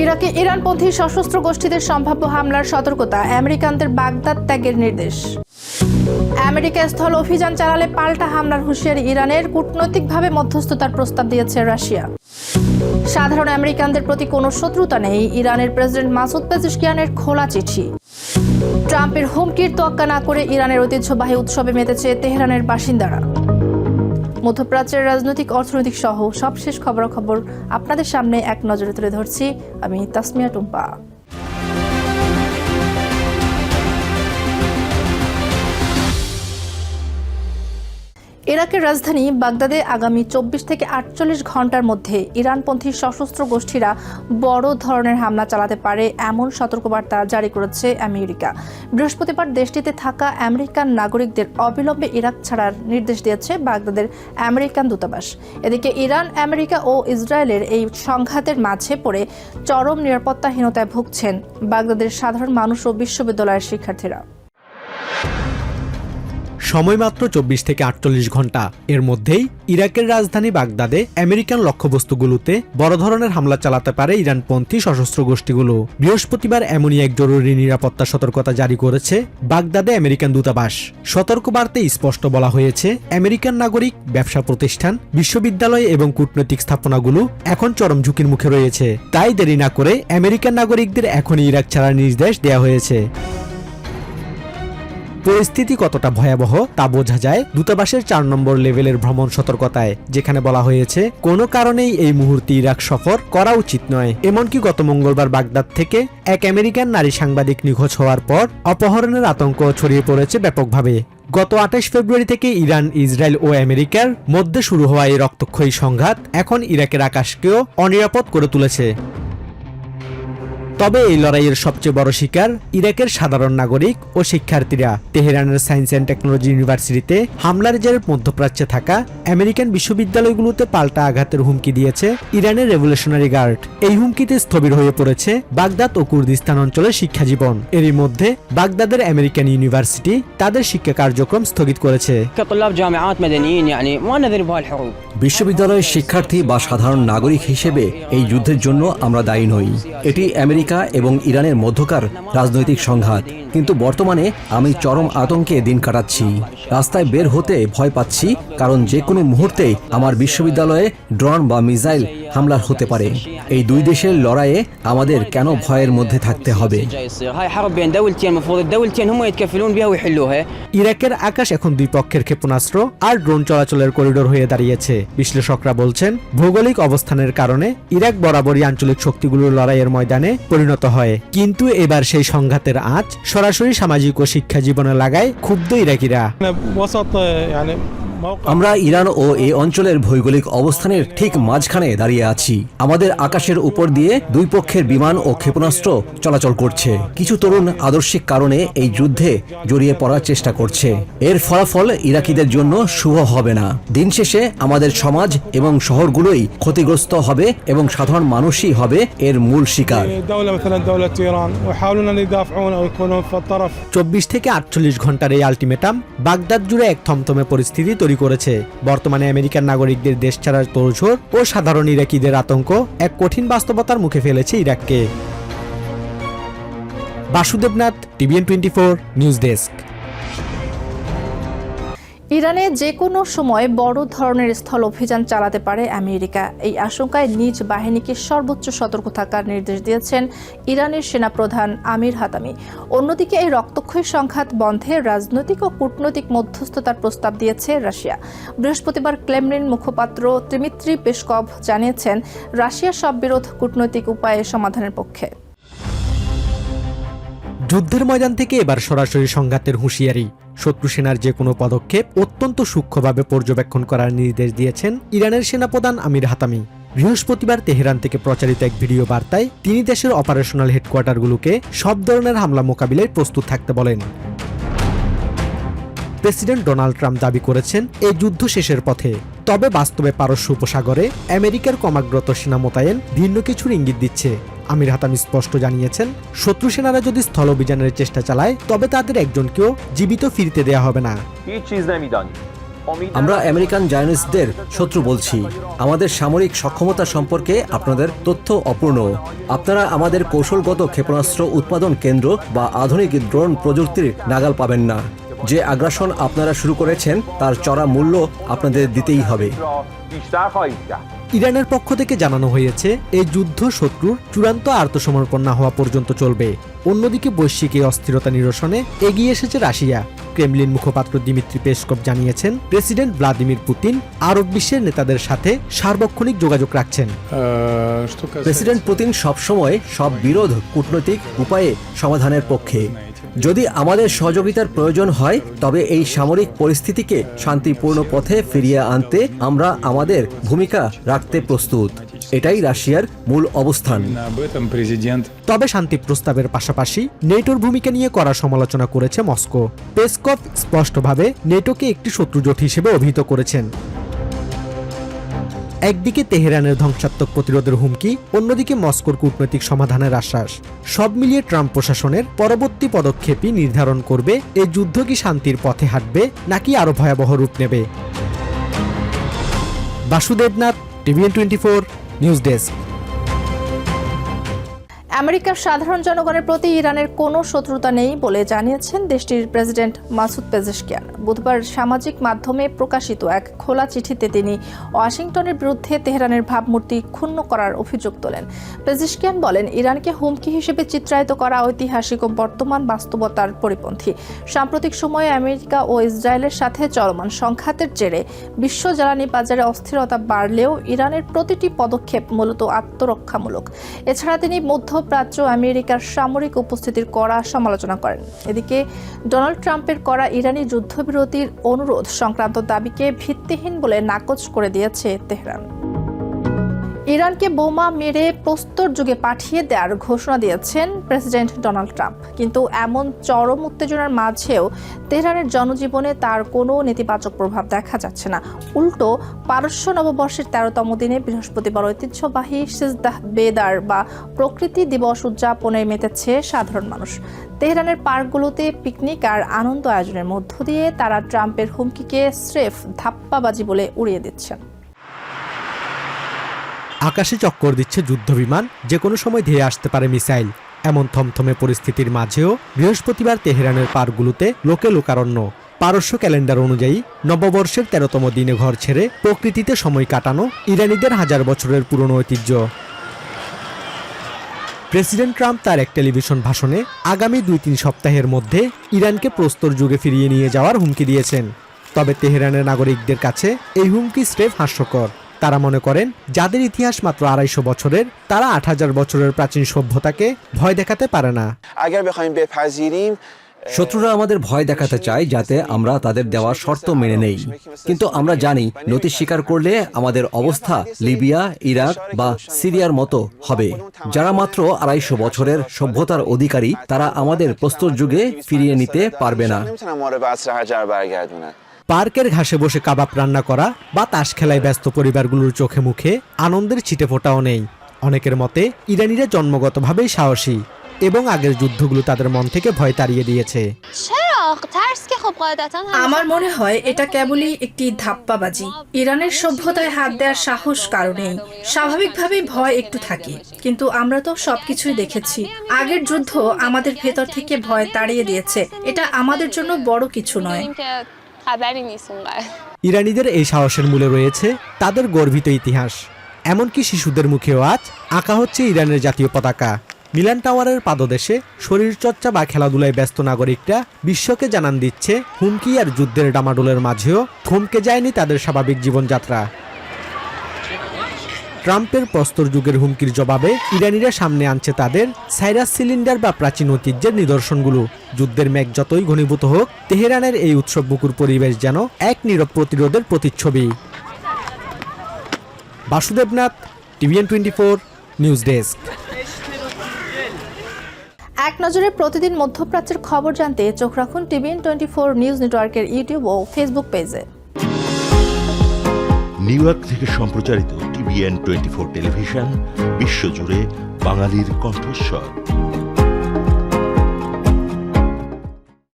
ইরাকে ইরানপন্থী সশস্ত্র গোষ্ঠীদের সম্ভাব্য হামলার সতর্কতা, আমেরিকানদের বাগদাদ ত্যাগের নির্দেশ। আমেরিকা স্থল অভিযান চালালে পাল্টা হামলার হুঁশিয়ারি ইরানের, কূটনৈতিকভাবে মধ্যস্থতার প্রস্তাব দিয়েছে রাশিয়া। সাধারণ আমেরিকানদের প্রতি কোনো শত্রুতা নেই, ইরানের প্রেসিডেন্ট মাসুদ পেজেশকিয়ানের খোলা চিঠি। ট্রাম্পের হুমকির তোয়াক্কা না করে ইরানের ঐতিহ্যবাহী উৎসবে মেতেছে তেহরানের বাসিন্দারা। মধ্যপ্রাচ্যের রাজনৈতিক, অর্থনৈতিক সহ সবশেষ খবরাখবর আপনাদের সামনে এক নজরে তুলে ধরছি আমি তাসমিয়া টুম্পা। ইরাকের রাজধানী বাগদাদে আগামী 24 থেকে 48 ঘন্টার মধ্যে ইরানপন্থী সশস্ত্র গোষ্ঠীরা বড় ধরনের হামলা চালাতে পারে এমন সতর্কবার্তা জারি করেছে আমেরিকা। বৃহস্পতিবার দেশটিতে থাকা আমেরিকান নাগরিকদের অবিলম্বে ইরাক ছাড়ার নির্দেশ দিয়েছে বাগদাদের আমেরিকান দূতাবাস। এদিকে ইরান, আমেরিকা ও ইসরায়েলের এই সংঘাতের মাঝে পড়ে চরম নিরাপত্তাহীনতায় ভুগছেন বাগদাদের সাধারণ মানুষ ও বিশ্ববিদ্যালয়ের শিক্ষার্থীরা। সময় মাত্র 24 থেকে 48 ঘন্টা। এর মধ্যেই ইরাকের রাজধানী বাগদাদে আমেরিকান লক্ষ্যবস্তুগুলোতে বড় ধরনের হামলা চালাতে পারে ইরানপন্থী সশস্ত্র গোষ্ঠীগুলো। বৃহস্পতিবার এমনই এক জরুরি নিরাপত্তা সতর্কতা জারি করেছে বাগদাদে আমেরিকান দূতাবাস। সতর্কবার্তায় স্পষ্ট বলা হয়েছে, আমেরিকান নাগরিক, ব্যবসা প্রতিষ্ঠান, বিশ্ববিদ্যালয় এবং কূটনৈতিক স্থাপনাগুলো এখন চরম ঝুঁকির মুখে রয়েছে। তাই দেরি না করে আমেরিকান নাগরিকদের এখনই ইরাক ছাড়ার নির্দেশ দেওয়া হয়েছে। পরিস্থিতি কতটা ভয়াবহ তা বোঝা যায় দূতাবাসের 4 নম্বর লেভেলের ভ্রমণ সতর্কতায়, যেখানে বলা হয়েছে কোনো কারণেই এই মুহূর্তে ইরাক সফর করা উচিত নয়। এমনকি গত মঙ্গলবার বাগদাদ থেকে এক আমেরিকান নারী সাংবাদিক নিখোঁজ হওয়ার পর অপহরণের আতঙ্ক ছড়িয়ে পড়েছে ব্যাপকভাবে। গত 28 ফেব্রুয়ারি থেকে ইরান, ইসরায়েল ও আমেরিকার মধ্যে শুরু হওয়া এই রক্তক্ষয়ী সংঘাত এখন ইরাকের আকাশকেও অনিরাপদ করে তুলেছে। তবে এই লড়াইয়ের সবচেয়ে বড় শিকার ইরাকের সাধারণ নাগরিক ও শিক্ষার্থীরা। তেহরানের সায়েন্স অ্যান্ড টেকনোলজি ইউনিভার্সিটিতে হামলার জেরে মধ্যপ্রাচ্যে থাকা আমেরিকান বিশ্ববিদ্যালয়গুলোতে পাল্টা আঘাতের হুমকি দিয়েছে ইরানের রেভলিউশনারি গার্ড। এই হুমকিতে স্থবির হয়ে পড়েছে বাগদাদ ও কুর্দিস্তান অঞ্চলের শিক্ষাজীবন। এরই মধ্যে বাগদাদের আমেরিকান ইউনিভার্সিটি তাদের শিক্ষা কার্যক্রম স্থগিত করেছে। বিশ্ববিদ্যালয়ের শিক্ষার্থী বা সাধারণ নাগরিক হিসেবে এই যুদ্ধের জন্য আমরা দায়ী নই। এটি আমেরিকা এবং ইরানের মধ্যকার রাজনৈতিক সংঘাত। কিন্তু বর্তমানে আমি চরম আতঙ্কে দিন কাটাচ্ছি। রাস্তায় বের হতে ভয় পাচ্ছি, কারণ যে কোনো মুহূর্তে আমার বিশ্ববিদ্যালয়ে ড্রোন বা মিসাইল হামলা হতে পারে। এই দুই দেশের লড়াইয়ে আমাদের কেন ভয়ের মধ্যে থাকতে হবে? ইরাকের আকাশ এখন দুই পক্ষের ক্ষেপণাস্ত্র আর ড্রোন চলাচলের করিডোর হয়ে দাঁড়িয়েছে। বিশ্লেষকরা বলছেন, ভৌগোলিক অবস্থানের কারণে ইরাক বরাবরই আঞ্চলিক শক্তিগুলোর লড়াইয়ের ময়দানে পরিণত হয়। কিন্তু এবার সেই সংঘাতের আঁচ সরাসরি সামাজিক ও শিক্ষা জীবনে লাগায় ক্ষুব্ধ ইরাকিরা। আমরা ইরান ও এই অঞ্চলের ভৌগোলিক অবস্থানের ঠিক মাঝখানে দাঁড়িয়ে আছি। আমাদের আকাশের উপর দিয়ে দুই পক্ষের বিমান ও ক্ষেপণাস্ত্র চলাচল করছে। কিছু তরুণ আদর্শিক কারণে এই যুদ্ধে জড়িয়ে পড়ার চেষ্টা করছে। এর ফলাফল ইরাকিদের জন্য শুভ হবে না। দিন শেষে আমাদের সমাজ এবং শহরগুলোই ক্ষতিগ্রস্ত হবে এবং সাধারণ মানুষই হবে এর মূল শিকার। 24 থেকে 48 ঘন্টার এই আলটিমেটাম বাগদাদ জুড়ে এক থমথমে পরিস্থিতি তৈরি করেছে। বর্তমানে আমেরিকান নাগরিকদের দেশ ছাড়ার তোড়জোড় ও সাধারণ ইরাকিদের আতঙ্ক এক কঠিন বাস্তবতার মুখে ফেলেছে ইরাককে। Basudebnath, TVN 24 news desk. ইরানে যে কোনো সময় বড় ধরনের স্থল অভিযান চালাতে পারে আমেরিকা। এই আশঙ্কায় নিজ বাহিনীকে সর্বোচ্চ সতর্ক থাকার নির্দেশ দিয়েছেন ইরানের সেনাপ্রধান আমির হাতামি। অন্যদিকে এই রক্তক্ষয়ী সংঘাত বন্ধে রাজনৈতিক ও কূটনৈতিক মধ্যস্থতার প্রস্তাব দিয়েছে রাশিয়া। বৃহস্পতিবার ক্রেমলিন মুখপাত্র দিমিত্রি পেসকভ জানিয়েছেন, রাশিয়া সব বিরোধ কূটনৈতিক উপায়ে সমাধানের পক্ষে। যুদ্ধের ময়দান থেকে এবার সরাসরি সংঘাতের হুঁশিয়ারি। শত্রু সেনার যে কোনো পদক্ষেপ অত্যন্ত সূক্ষ্মভাবে পর্যবেক্ষণ করার নির্দেশ দিয়েছেন ইরানের সেনাপ্রধান আমির হাতামি। বৃহস্পতিবার তেহরান থেকে প্রচারিত এক ভিডিও বার্তায় তিনি দেশের অপারেশনাল হেডকোয়ার্টারগুলোকে সব ধরনের হামলা মোকাবিলায় প্রস্তুত থাকতে বলেন। প্রেসিডেন্ট ডোনাল্ড ট্রাম্প দাবি করেছেন এই যুদ্ধ শেষের পথে। তবে বাস্তবে পারস্য উপসাগরে আমেরিকার ক্রমাগত সেনা মোতায়েন ভিন্ন কিছুর ইঙ্গিত দিচ্ছে। আমির হাতামি স্পষ্ট জানিয়েছেন, শত্রু সেনারা যদি স্থল অভিযানের চেষ্টা চালায় তবে তাদের একজনকেও জীবিত ফিরতে দেয়া হবে না। আমরা আমেরিকান জায়নিস্টদের শত্রু বলছি। আমাদের সামরিক সক্ষমতা সম্পর্কে আপনাদের তথ্য অপূর্ণ। আপনারা আমাদের কৌশলগত ক্ষেপণাস্ত্র উৎপাদন কেন্দ্র বা আধুনিক ড্রোন প্রযুক্তির নাগাল পাবেন না। যে আগ্রাসন আপনারা শুরু করেছেন তার চড়া মূল্য আপনাদের দিতেই হবে। ইরানের পক্ষ থেকে জানানো হয়েছে এই যুদ্ধ শত্রুর চূড়ান্ত আত্মসমর্পণ না হওয়া পর্যন্ত চলবে। অন্যদিকে বৈশ্বিক এই অস্থিরতা নিরসনে এগিয়ে এসেছে রাশিয়া। ক্রেমলিন মুখপাত্র দিমিত্রি পেসকভ জানিয়েছেন, প্রেসিডেন্ট ভ্লাদিমির পুতিন আরব বিশ্বের নেতাদের সাথে সার্বক্ষণিক যোগাযোগ রাখছেন। প্রেসিডেন্ট পুতিন সবসময় সব বিরোধ কূটনৈতিক উপায়ে সমাধানের পক্ষে। যদি আমাদের সহযোগিতার প্রয়োজন হয় তবে এই সামরিক পরিস্থিতিকে শান্তিপূর্ণ পথে ফিরিয়ে আনতে আমরা আমাদের ভূমিকা রাখতে প্রস্তুত। এটাই রাশিয়ার মূল অবস্থান। তবে শান্তি প্রস্তাবের পাশাপাশি নেটোর ভূমিকা নিয়ে কড়া সমালোচনা করেছে মস্কো। পেসকভ স্পষ্টভাবে নেটোকে একটি শত্রুজোট হিসেবে অভিহিত করেছেন। একদিকে তেহরানের ধ্বংসাত্মক প্রতিরোধের হুমকি, অন্যদিকে মস্কোর কূটনৈতিক সমাধানের আশ্বাস। সব মিলিয়ে ট্রাম্প প্রশাসনের পরবর্তী পদক্ষেপই নির্ধারণ করবে এই যুদ্ধ কি শান্তির পথে হাঁটবে নাকি আরো ভয়াবহ রূপ নেবে। Basudebnath, TVN24 news desk. আমেরিকার সাধারণ জনগণের প্রতি ইরানের কোনো শত্রুতা নেই বলে জানিয়েছেন দেশটির প্রেসিডেন্ট মাসুদ পেজেশকিয়ান। বুধবার সামাজিক মাধ্যমে প্রকাশিত এক খোলা চিঠিতে তিনি ওয়াশিংটনের বিরুদ্ধে তেহরানের ভাবমূর্তি ক্ষুণ্ণ করার অভিযোগ তোলেন। পেজেশকিয়ান বলেন, ইরানকে হুমকি হিসেবে চিত্রায়িত করা ঐতিহাসিক ও বর্তমান বাস্তবতার পরিপন্থী। সাম্প্রতিক সময়ে আমেরিকা ও ইসরায়েলের সাথে চলমান সংঘাতের জেরে বিশ্ব জ্বালানি বাজারে অস্থিরতা বাড়লেও ইরানের প্রতিটি পদক্ষেপ মূলত আত্মরক্ষামূলক। এছাড়া তিনি মধ্যপ্রাচ্য আমেরিকার সামরিক উপস্থিতির কড়া সমালোচনা করেন। এদিকে ডোনাল্ড ট্রাম্পের করা ইরানি যুদ্ধবিরতির অনুরোধ সংক্রান্ত দাবিকে ভিত্তিহীন বলে নাকচ করে দিয়েছে তেহরান। ইরানকে বোমা মেরে প্রস্তর যুগে পাঠিয়ে দেওয়ার ঘোষণা দিয়েছেন প্রেসিডেন্ট ডোনাল্ড ট্রাম্প। কিন্তু এমন চরম উত্তেজনার মাঝেও তেহরানের জনজীবনে তার কোনো নেতিবাচক প্রভাব দেখা যাচ্ছে না। উল্টো পারস্য নববর্ষের 13তম দিনে বৃহস্পতিবার ঐতিহ্যবাহী সিজদাহ বেদার বা প্রকৃতি দিবস উদযাপনে মেতেছে সাধারণ মানুষ। তেহরানের পার্কগুলোতে পিকনিক আর আনন্দ আয়োজনের মধ্য দিয়ে তারা ট্রাম্পের হুমকিকে স্রেফ ধাপ্পাবাজি বলে উড়িয়ে দিচ্ছেন। আকাশে চক্কর দিচ্ছে যুদ্ধবিমান, যে কোনো সময় ধেয়ে আসতে পারে মিসাইল। এমন থমথমে পরিস্থিতির মাঝেও বৃহস্পতিবার তেহরানের পার্কগুলোতে লোকে লোকারণ্য। পারস্য ক্যালেন্ডার অনুযায়ী নববর্ষের 13তম দিনে ঘর ছেড়ে প্রকৃতিতে সময় কাটানো ইরানিদের হাজার বছরের পুরনো ঐতিহ্য। প্রেসিডেন্ট ট্রাম্প তার এক টেলিভিশন ভাষণে আগামী 2-3 সপ্তাহের মধ্যে ইরানকে প্রস্তর যুগে ফিরিয়ে নিয়ে যাওয়ার হুমকি দিয়েছেন। তবে তেহরানের নাগরিকদের কাছে এই হুমকি স্রেফ হাস্যকর। তারা মনে করেন, যাদের ইতিহাস মাত্র 250 বছরের, তারা 8000 বছরের প্রাচীন সভ্যতাকে ভয় দেখাতে পারে না। শত্রুরা আমাদের ভয় দেখাতে চায় যাতে আমরা তাদের দেওয়া শর্ত মেনে নেই। কিন্তু আমরা জানি নতি স্বীকার করলে আমাদের অবস্থা লিবিয়া, ইরাক বা সিরিয়ার মতো হবে। যারা মাত্র 250 বছরের সভ্যতার অধিকারী, তারা আমাদের প্রস্তর যুগে ফিরিয়ে নিতে পারবে না। পার্কের ঘাসে বসে কাবাব রান্না করা বা তাস খেলায় ব্যস্ত পরিবারগুলোর চোখে মুখে আনন্দের ছিটেফোঁটাও নেই। অনেকের মতে ইরানিরা জন্মগতভাবেই সাহসী এবং আগের যুদ্ধগুলো তাদের মন থেকে ভয় তাড়িয়ে দিয়েছে। আমার মনে হয় এটা কেবলই একটি ধাপ্পাবাজি। ইরানের সভ্যতায় হাত দেওয়ার সাহস কারণেই স্বাভাবিকভাবেই ভয় একটু থাকে, কিন্তু আমরা তো সবকিছুই দেখেছি। আগের যুদ্ধ আমাদের ভেতর থেকে ভয় তাড়িয়ে দিয়েছে। এটা আমাদের জন্য বড় কিছু নয়। ইরানিদের এই সাহসের মূলে রয়েছে তাদের গর্বিত ইতিহাস। এমনকি শিশুদের মুখেও আজ আঁকা হচ্ছে ইরানের জাতীয় পতাকা। মিলান টাওয়ারের পাদদেশে শরীরচর্চা বা খেলাধুলায় ব্যস্ত নাগরিকরা বিশ্বকে জানান দিচ্ছে, হুমকি আর যুদ্ধের ডামাডোলের মাঝেও থমকে যায়নি তাদের স্বাভাবিক জীবনযাত্রা। ট্রাম্পের প্রস্তর যুগের হুমকির জবাবে ইরানিরা সামনে আনছে তাদের সাইরাস সিলিন্ডার বা প্রাচীন ঐতিহ্যের নিদর্শনগুলো। যুদ্ধের মেঘ যতই ঘনীভূত হোক, তেহরানের এই উৎসবমুখর পরিবেশ যেন এক নীরব প্রতিরোধের প্রতিচ্ছবি। Basudebnath, TVN24 news desk. এক নজরে প্রতিদিন মধ্যপ্রাচ্যের খবর জানতে চোখ রাখুন TVN24 নিউজ নেটওয়ার্কের ইউটিউব ও ফেসবুক পেজে। নিউ ইয়র্ক থেকে সম্প্রচারিত TVN24 টেলিভিশন বিশ্বজুড়ে বাঙালির কণ্ঠস্বর।